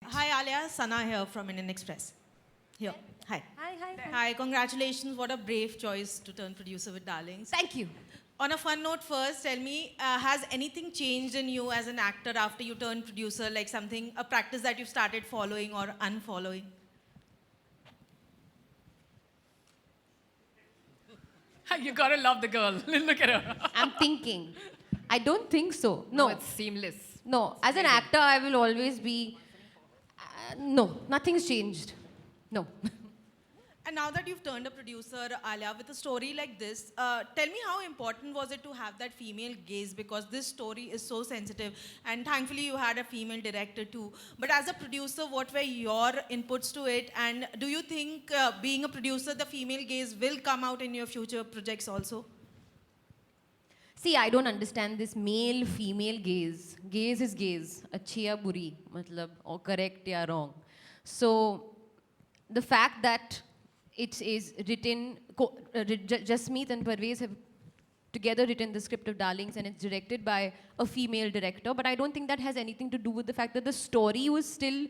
Hi Alia, Sana here from Indian Express. Here. Hi. Hi. Hi, congratulations. What a brave choice to turn producer with Darlings. Thank you. On a fun note first, tell me, has anything changed in you as an actor after you turned producer, like something, a practice that you've started following or unfollowing? You gotta love the girl. Look at her. I'm thinking. I don't think so. No, No. it's seamless. No. As an actor, I will always be. No. Nothing's changed. No. And now that you've turned a producer, Alia, with a story like this, tell me how important was it to have that female gaze, because this story is so sensitive, and thankfully you had a female director too. But as a producer, what were your inputs to it, and do you think being a producer, the female gaze will come out in your future projects also? See, I don't understand this male-female gaze. Gaze is gaze. Achhi ya buri, matlab, or correct ya wrong. So, the fact that it is written, Jasmeet and Parvez have together written the script of Darlings, and it's directed by a female director, but I don't think that has anything to do with the fact that the story was still,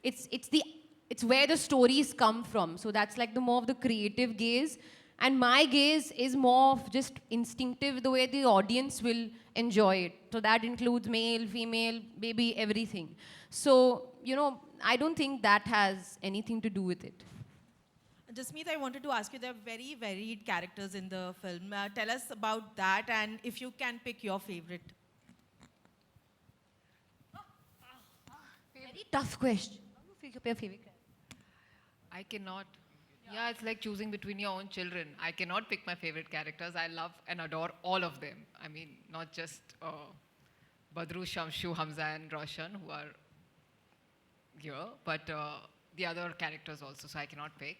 it's where the stories come from. So that's like the more of the creative gaze. And my gaze is more of just instinctive, the way the audience will enjoy it. So that includes male, female, maybe everything. So, I don't think that has anything to do with it. Jasmeet, I wanted to ask you, there are very varied characters in the film. Tell us about that, and if you can pick your favorite. Very tough question. How do you pick up your favorite character? I cannot. Yeah, it's like choosing between your own children. I cannot pick my favorite characters. I love and adore all of them. I mean, not just Badru, Shamshu, Hamza, and Roshan, who are here, but the other characters also. So I cannot pick.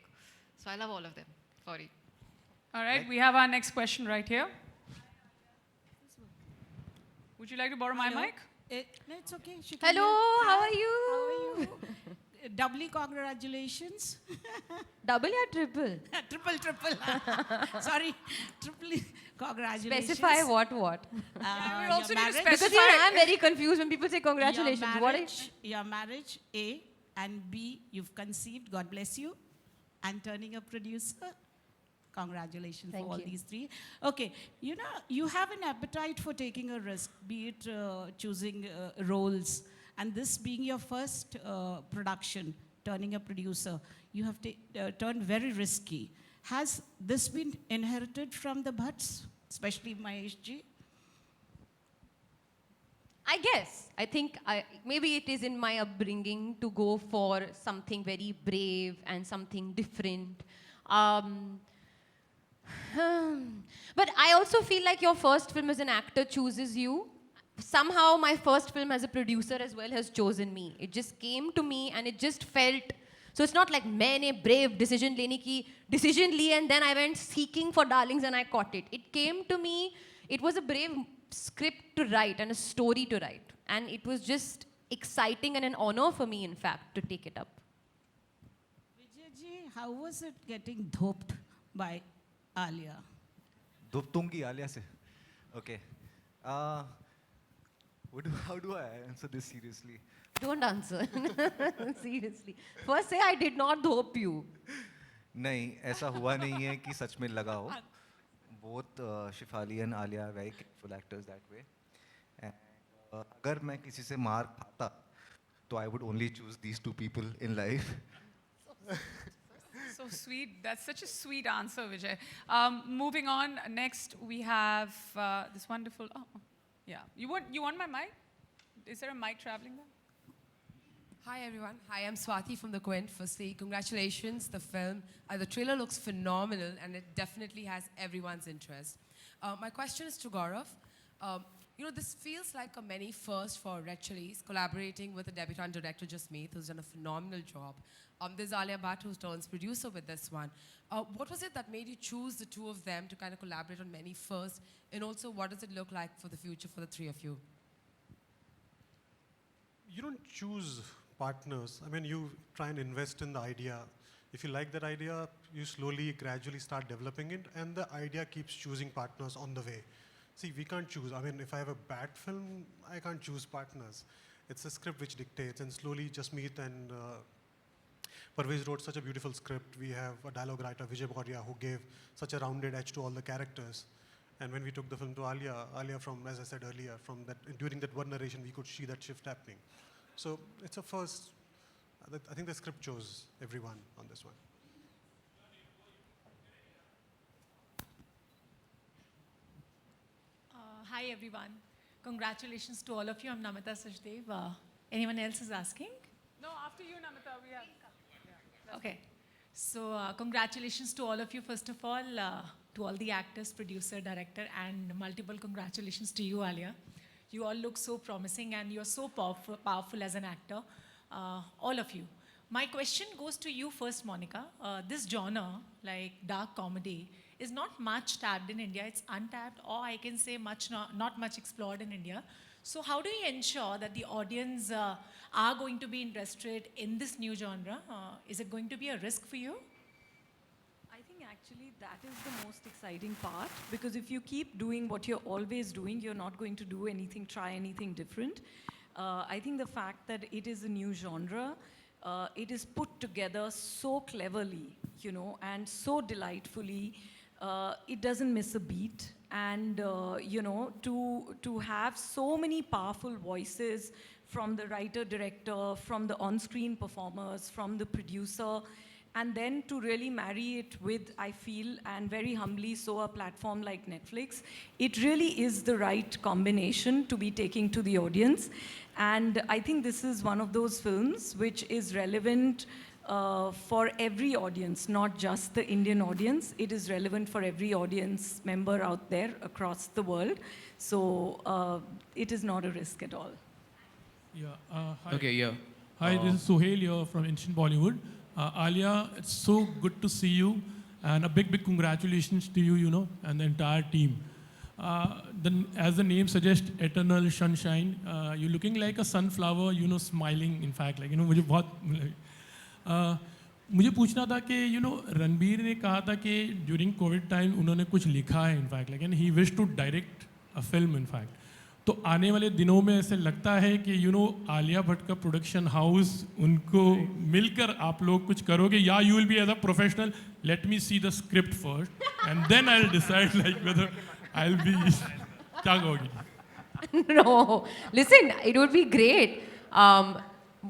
So I love all of them. Sorry. All right, we have our next question right here. Would you like to borrow my mic? No, it's okay. She can Hello, hear. how Hi, are you? How are you? Doubly congratulations. Double or triple? Triple. Sorry, triple congratulations. Specify what? We also your need to marriage, specify. Because I'm very confused when people say congratulations. Your marriage, A, and B, you've conceived, God bless you, and turning a producer. Congratulations Thank for all you. these three. Okay, you have an appetite for taking a risk, be it choosing roles, and this being your first production, turning a producer, you have turned very risky. Has this been inherited from the Bhatts, especially Mahesh ji? I guess. I think maybe it is in my upbringing to go for something very brave and something different. But I also feel like your first film as an actor chooses you. Somehow my first film as a producer as well has chosen me. It just came to me and it just felt. So it's not like maine brave decision li and then I went seeking for Darlings and I caught it. It came to me. It was a brave script to write and a story to write. And it was just exciting and an honor for me, in fact, to take it up. Vijay ji, how was it getting doped by Alia? Duptungi Alia se. Okay. How do I answer this seriously? Don't answer. Seriously. First say I did not dope you. नहीं ऐसा हुआ नहीं है कि सच में लगा हो. Both Shefali and Alia are very capable actors that way. And अगर मैं किसी से मार खाता, तो I would only choose these two people in life. So sweet. That's such a sweet answer, Vijay. Moving on, next we have this wonderful. Oh, yeah. You want my mic? Is there a mic traveling there? Hi everyone. Hi, I'm Swati from The Quint. Firstly, congratulations. The film, the trailer looks phenomenal and it definitely has everyone's interest. My question is to Gaurav. This feels like a many first for Red Chillies, collaborating with a debutant director, Jasmeet, who's done a phenomenal job. There's Alia Bhatt, who turns producer with this one. What was it that made you choose the two of them to kind of collaborate on many first? And also, what does it look like for the future for the three of you? You don't choose partners. I mean, you try and invest in the idea. If you like that idea, you slowly, gradually start developing it, and the idea keeps choosing partners on the way. See, we can't choose. I mean, if I have a bad film, I can't choose partners. It's a script which dictates, and slowly Jasmeet and Parvez wrote such a beautiful script. We have a dialogue writer, Vijay Bhatia, who gave such a rounded edge to all the characters. And when we took the film to Alia from, as I said earlier, from that, during that one narration, we could see that shift happening. So it's a first. I think the script chose everyone on this one. Hi everyone. Congratulations to all of you. I'm Namita Sachdev. Anyone else is asking? No, after you, Namita, we have. Okay. So congratulations to all of you, first of all, to all the actors, producer, director, and multiple congratulations to you, Alia. You all look so promising and you're so powerful as an actor, all of you. My question goes to you first, Monica. This genre, like dark comedy, is not much tapped in India. It's untapped, or I can say not much explored in India. So how do you ensure that the audience are going to be interested in this new genre? Is it going to be a risk for you? I think actually that is the most exciting part, because if you keep doing what you're always doing, you're not going to do anything, try anything different. I think the fact that it is a new genre, it is put together so cleverly, you know, and so delightfully. It doesn't miss a beat. And, you know, to have so many powerful voices from the writer, director, from the on-screen performers, from the producer, and then to really marry it with, I feel, and very humbly so, a platform like Netflix, it really is the right combination to be taking to the audience. And I think this is one of those films which is relevant for every audience, not just the Indian audience. It is relevant for every audience member out there across the world. So it is not a risk at all. Yeah. Hi. Okay, yeah. Hi, this is Suhail here from Ancient Bollywood. Alia, it's so good to see you, and a big congratulations to you, you know, and the entire team. As the name suggests, eternal sunshine, you're looking like a sunflower, you know, smiling, in fact, like, you know, मुझे पूछना था कि you know Ranbir ने कहा था कि during Covid time उन्होंने कुछ लिखा है in fact like and he wish to direct a film in fact तो आने वाले दिनों में ऐसे लगता है कि यू नो आलिया भट्ट का प्रोडक्शन हाउस उनको मिलकर आप लोग कुछ करोगे या you will be as a professional let me see the script first and then I will decide like whether I will be क्या कहोगी No, listen, it would be great.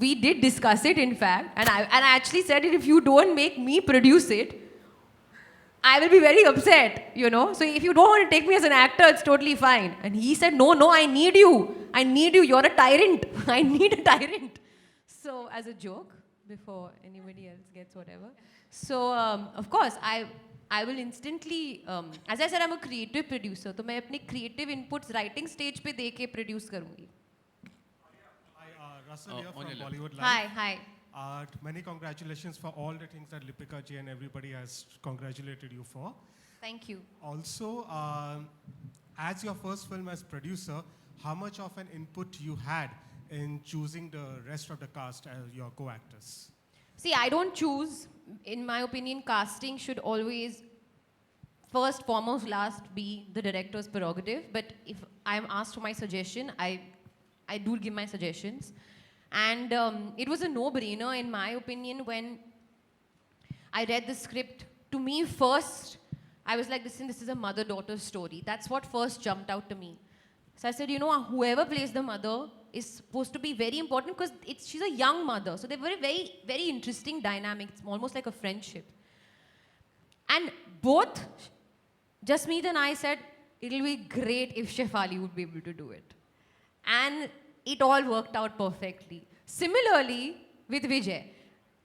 We did discuss it, in fact, and I actually said it, if you don't make me produce it, I will be very upset, you know. So if you don't want to take me as an actor, it's totally fine. And he said, no, I need you. I need you. You're a tyrant. I need a tyrant. So as a joke, before anybody else gets whatever. So of course, I will instantly, as I said, I'm a creative producer. So मैं अपने creative inputs writing stage पे दे के produce करूँगी. Russell here from Bollywood Live. Hi. Many congratulations for all the things that Lipika ji and everybody has congratulated you for. Thank you. Also, as your first film as producer, how much of an input you had in choosing the rest of the cast as your co-actors? See, I don't choose. In my opinion, casting should always, first, foremost, last, be the director's prerogative. But if I'm asked for my suggestion, I do give my suggestions. And it was a no-brainer, in my opinion, when I read the script. To me, first, I was like, listen, this is a mother-daughter story. That's what first jumped out to me. So I said, you know, whoever plays the mother is supposed to be very important because she's a young mother. So they were a very, very interesting dynamic. It's almost like a friendship. And both Jasmeet and I said, it'll be great if Shefali would be able to do it. And it all worked out perfectly. Similarly, with Vijay,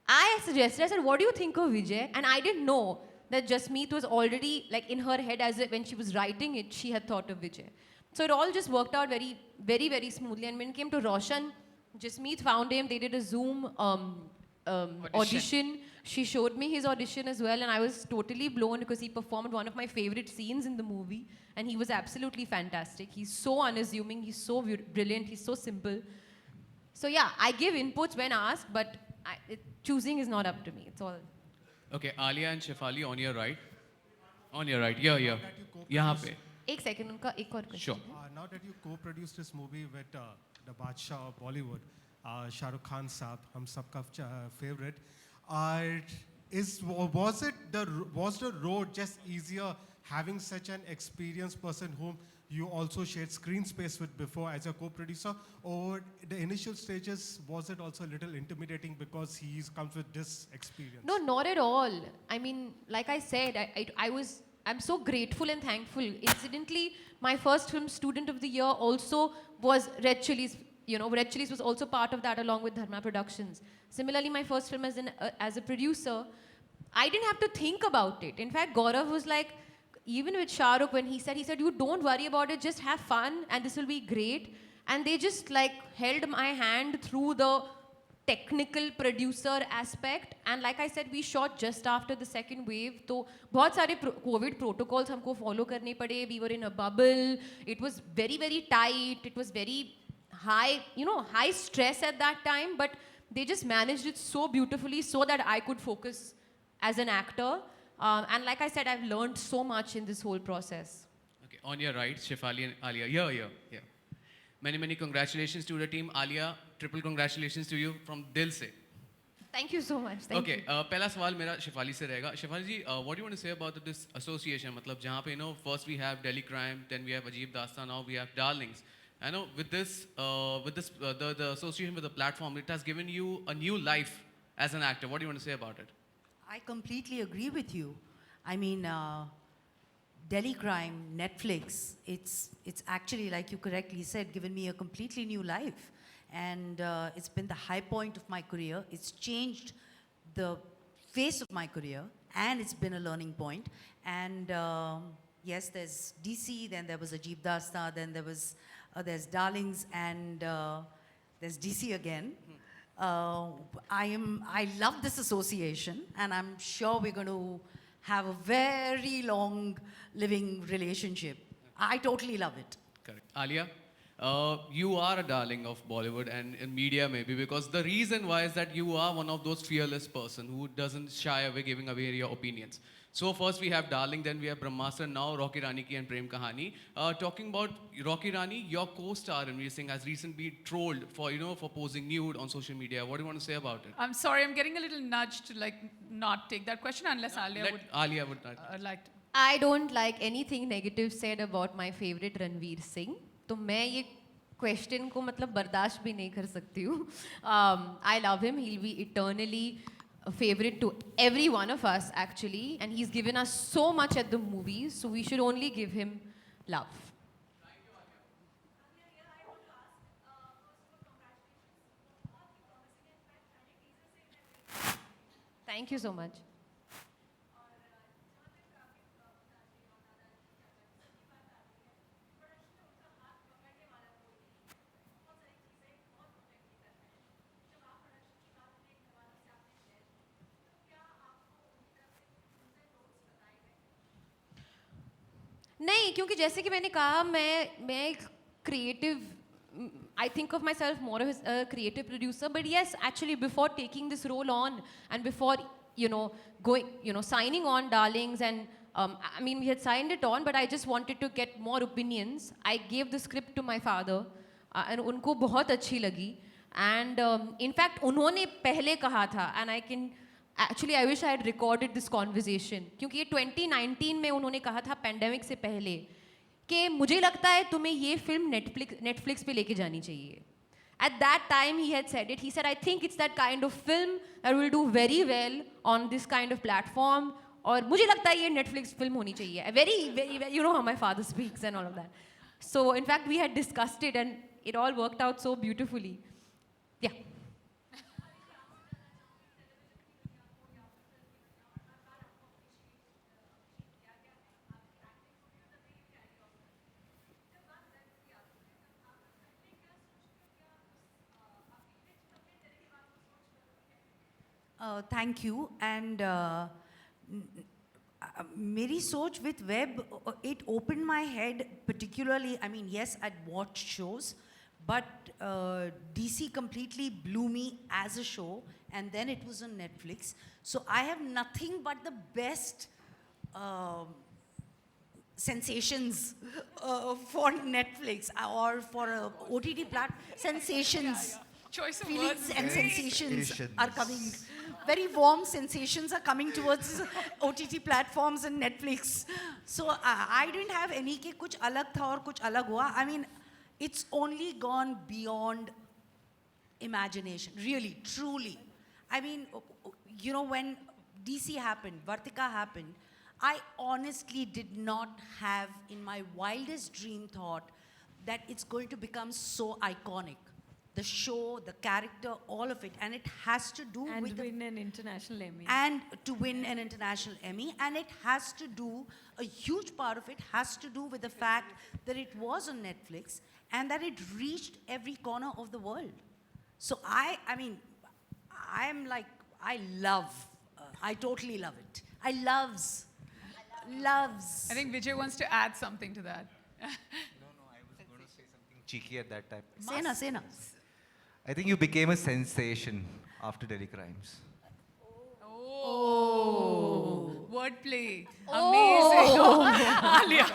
I suggested, I said, what do you think of Vijay? And I didn't know that Jasmeet was already, like in her head, as if when she was writing it, she had thought of Vijay. So it all just worked out very, very, very smoothly. And when it came to Roshan, Jasmeet found him, they did a Zoom audition. She showed me his audition as well, and I was totally blown because he performed one of my favorite scenes in the movie, and he was absolutely fantastic. He's so unassuming, he's so brilliant, he's so simple. So yeah, I give inputs when asked, but choosing is not up to me. It's all. Okay, Alia and Shefali on your right. On your right, yeah. यहाँ पे. एक second, उनका एक और question. Sure. Now that you co-produced this movie with the Badshah of Bollywood, Shah Rukh Khan Saab, hum sabka favorite. Was the road just easier having such an experienced person whom you also shared screen space with before as a co-producer, or the initial stages was it also a little intimidating because he comes with this experience? No, not at all. I mean, like I said, I'm so grateful and thankful. Incidentally, my first film, Student of the Year, also was Red Chillies. You know, Red Chillies was also part of that along with Dharma Productions. Similarly, my first film as a producer, I didn't have to think about it. In fact, Gaurav was like, even with Shah Rukh, when he said, you don't worry about it, just have fun and this will be great. And they just like held my hand through the technical producer aspect. And like I said, we shot just after the second wave. So बहुत सारे COVID protocols हमको follow करने पड़े. We were in a bubble. It was very, very tight. It was very high, high stress at that time. But they just managed it so beautifully so that I could focus as an actor. And like I said, I've learned so much in this whole process. Okay, on your right, Shefali and Alia. Here. Many, many congratulations to the team. Alia, triple congratulations to you from Dil Se. Thank you so much. Thank you. पहला सवाल मेरा शेफाली से रहेगा. शेफाली जी, what do you want to say about this association? मतलब जहाँ पे first we have Delhi Crime, then we have Ajeeb Dastan, now we have Darlings. I know with this, the association with the platform, it has given you a new life as an actor. What do you want to say about it? I completely agree with you. I mean, Delhi Crime, Netflix, it's actually, like you correctly said, given me a completely new life. And it's been the high point of my career. It's changed the face of my career, and it's been a learning point. And yes, there's DC, then there was Ajeeb Dasta, then there's Darlings, and there's DC again. I love this association, and I'm sure we're going to have a very long living relationship. I totally love it. Correct. Alia, you are a darling of Bollywood and in media maybe, because the reason why is that you are one of those fearless person who doesn't shy away giving away your opinions. So first we have Darling, then we have Brahmastra, now Rocky Rani ki and Prem Kahani. Talking about Rocky Rani, your co-star Ranveer Singh has recently been trolled for for posing nude on social media. What do you want to say about it? I'm sorry, I'm getting a little nudged to not take that question unless Alia would not. Like to. I don't like anything negative said about my favorite Ranveer Singh. तो मैं ये question को मतलब बर्दाश्त भी नहीं कर सकती हूँ. I love him. He'll be eternally a favorite to every one of us actually, and he's given us so much at the movies, so we should only give him love. Thank you so much. नहीं, क्योंकि जैसे कि मैंने कहा, मैं एक creative, I think of myself more as a creative producer, but yes, actually before taking this role on and before going, signing on Darlings, and I mean we had signed it on, but I just wanted to get more opinions. I gave the script to my father, and उनको बहुत अच्छी लगी, and in fact उन्होंने पहले कहा था, and Actually, I wish I had recorded this conversation. क्योंकि ये 2019 में उन्होंने कहा था pandemic से पहले कि मुझे लगता है तुम्हें ये film Netflix पे लेके जानी चाहिए. At that time he had said it. He said, I think it's that kind of film that will do very well on this kind of platform. और मुझे लगता है ये Netflix film होनी चाहिए. Very, very, you know how my father speaks and all of that. So in fact we had discussed it and it all worked out so beautifully. Yeah. Thank you. And मेरी सोच with web, it opened my head particularly. I mean, yes, I'd watched shows, but DC completely blew me as a show, and then it was on Netflix. So I have nothing but the best sensations for Netflix or for a OTT sensations. Choice of Feelings words. and sensations are Sensations. coming. Very warm sensations are coming towards OTT platforms and Netflix. So I didn't have any ke kuch alag tha aur kuch alag hua. I mean, it's only gone beyond imagination, really, truly. I mean, you know, when DC happened, Vartika happened, I honestly did not have in my wildest dream thought that it's going to become so iconic. The show, the character, all of it. And it has to do And with win an international Emmy. and to win an international Emmy. And it has to do, a huge part of it has to do with the fact that it was on Netflix and that it reached every corner of the world. So I am like, I totally love it. Loves. I think Vijay wants to add something to that. No, I was going to say something cheeky at that time. Sena. I think you became a sensation after Delhi Crimes. Oh, wordplay. Oh. Amazing. Alia.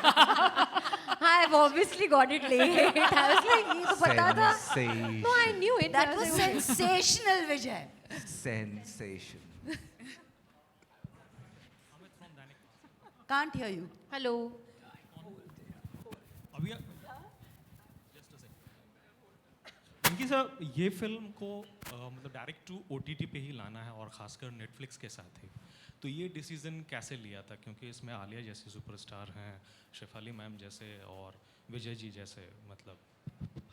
I've obviously got it late. I was like, ये तो पता था. Sensation. No, I knew it. That I was like, sensational, Vijay. Sensation. Can't hear you. Hello. अभी इनकी sir ये film को मतलब direct to OTT पे ही लाना है और ख़ासकर नेटफ्लिक्स के साथ ही, तो ये डिसीजन कैसे लिया था? क्योंकि इसमें आलिया जैसे सुपरस्टार हैं, शेफाली मैम जैसे और विजय जी जैसे मतलब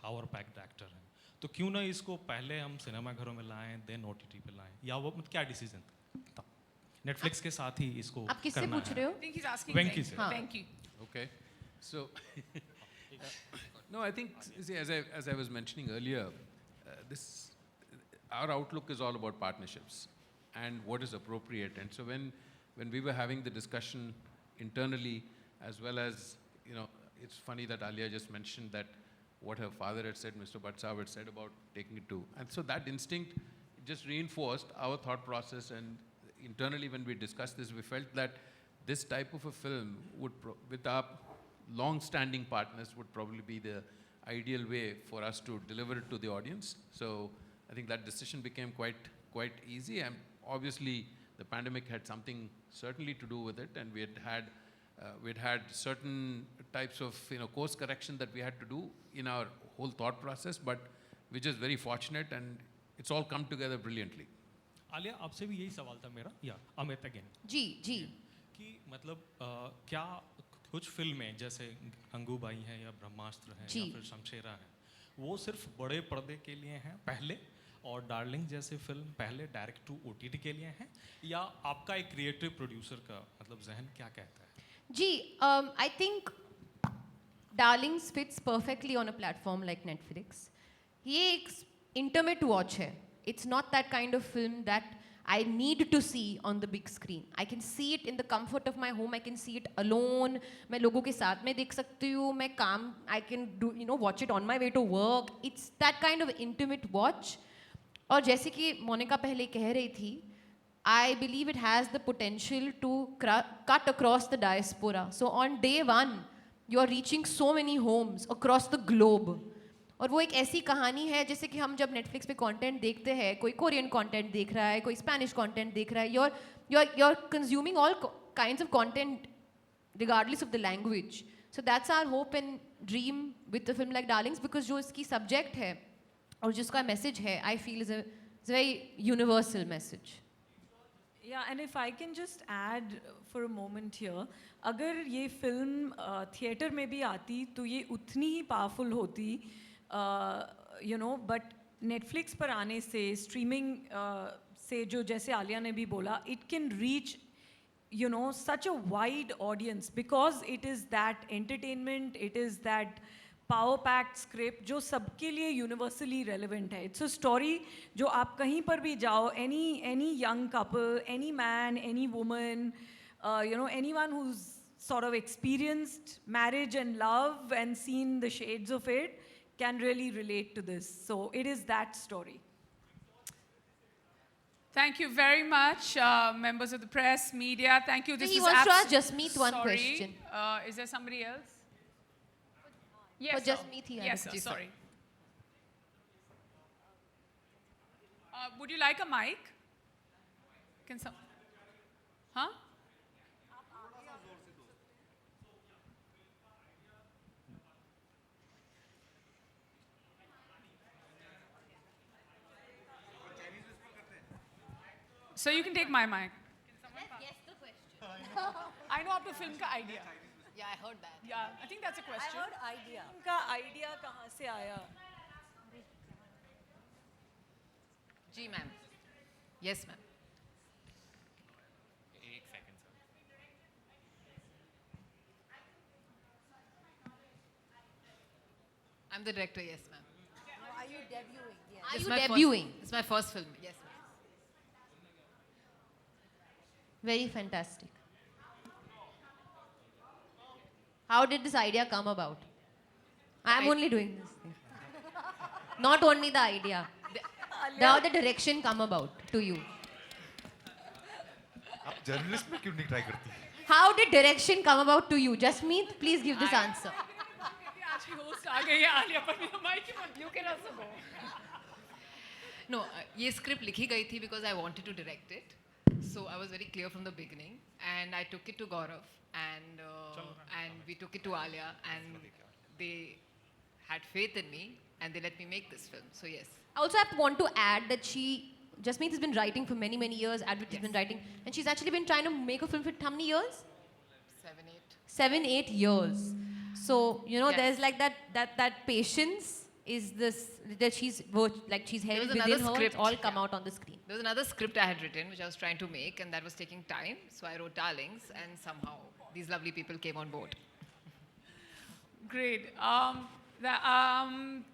पावर पैक्ड एक्टर हैं, तो क्यों ना इसको पहले हम सिनेमाघरों में लाएं देन OTT पे लाएं, या वो मतलब क्या डिसीजन था? नेटफ्लिक्स के साथ ही इसको आप किससे करना पूछ रहे हो? I think he's asking वेंकी से। Venki. Okay. So, no, I think, see, as I was mentioning earlier, our outlook is all about partnerships and what is appropriate. And so when we were having the discussion internally, as well as, you know, it's funny that Alia just mentioned that what her father had said, Mr. Bhatt Sahab had said about taking it to. And so that instinct just reinforced our thought process, and internally when we discussed this, we felt that this type of a film would, with our long-standing partners, would probably be the ideal way for us to deliver it to the audience. So I think that decision became quite easy, and obviously the pandemic had something certainly to do with it, and we'd had certain types of course correction that we had to do in our whole thought process, but we're just very fortunate, and it's all come together brilliantly. Alia, आपसे भी यही सवाल था मेरा, या Amit again जी कि मतलब क्या कुछ फिल्में जैसे गंगूबाई हैं या ब्रह्मास्त्र हैं या फिर शमशेरा हैं, वो सिर्फ बड़े पर्दे के लिए हैं पहले, और डार्लिंग जैसे फिल्म पहले डायरेक्ट टू OTT के लिए हैं, या आपका एक क्रिएटिव प्रोड्यूसर का मतलब जहन क्या कहता है? जी, I think Darlings fits perfectly on a platform like Netflix. ये एक intimate watch है. It's not that kind of film that I need to see on the big screen. I can see it in the comfort of my home. I can see it alone. मैं लोगों के साथ में देख सकती हूँ. मैं काम, I can do, watch it on my way to work. It's that kind of intimate watch. और जैसे कि मोनिका पहले कह रही थी, I believe it has the potential to cut across the diaspora. So on day one, you're reaching so many homes across the globe. और वो एक ऐसी कहानी है जैसे कि हम जब नेटफ्लिक्स पे कंटेंट देखते हैं, कोई कोरियन कंटेंट देख रहा है, कोई स्पेनिश कंटेंट देख रहा है, you're consuming all kinds of content regardless of the language. So that's our hope and dream with a film like Darlings, because जो इसकी subject है और जिसका message है, I feel is a very universal message. Yeah, and if I can just add for a moment here, अगर ये film theatre में भी आती तो ये उतनी ही powerful होती, but Netflix पर आने से, streaming से, जो जैसे आलिया ने भी बोला, it can reach such a wide audience because it is that entertainment, it is that power-packed script जो सबके लिए universally relevant है. It's a story जो आप कहीं पर भी जाओ, any young couple, any man, any woman, anyone who's sort of experienced marriage and love and seen the shades of it can really relate to this. So it is that story. Thank you very much, members of the press, media. Thank you. This He is wants to ask abs- Jasmeet one Sorry. question. Is there somebody else? For sir. Jasmeet, he had Yes, a sir. question. Sorry. Would you like a mic? Can some? Huh? So you can take my mic. I know आपको film का idea. Yeah, I heard that. Yeah, I think that's a question. I heard idea. उनका idea कहाँ से आया? Ji, ma'am. Yes, ma'am. I'm the director, yes, ma'am. Are you debuting? Yes. Are It's you my debuting? It's my first film, yes, ma'am. Very fantastic. How did this idea come about? I'm only doing this thing. Not only the idea. How the direction come about to you? आप journalist में क्यों नहीं try करती? How did direction come about to you? Jasmeet, please give this answer. Actually, host आ गई है आलिया पर मेरा mic ही बंद. You can also go. No, ये script लिखी गई थी because I wanted to direct it. So I was very clear from the beginning, and I took it to Gaurav, and we took it to Alia, and they had faith in me, and they let me make this film. So yes. Also, I want to add that Jasmeet has been writing for many, many years. Advait has been writing, and she's actually been trying to make a film for how many years? 7, 8. 7, 8 years. So Yes. there's like that patience is this that she's held was within another her. script, It's all come out on the screen. There was another script I had written, which I was trying to make, and that was taking time. So I wrote Darlings, and somehow these lovely people came on board. Great.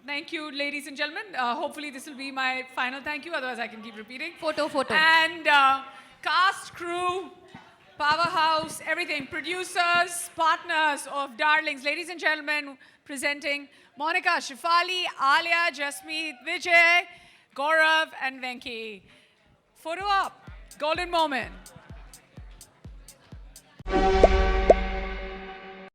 Thank you, ladies and gentlemen. Hopefully this will be my final thank you. Otherwise, I can keep repeating. Photo. And cast, crew, powerhouse, everything. Producers, partners of Darlings. Ladies and gentlemen, presenting Monica, Shefali, Alia, Jasmeet, Vijay, Gaurav, and Venki. Photo up. Golden moment.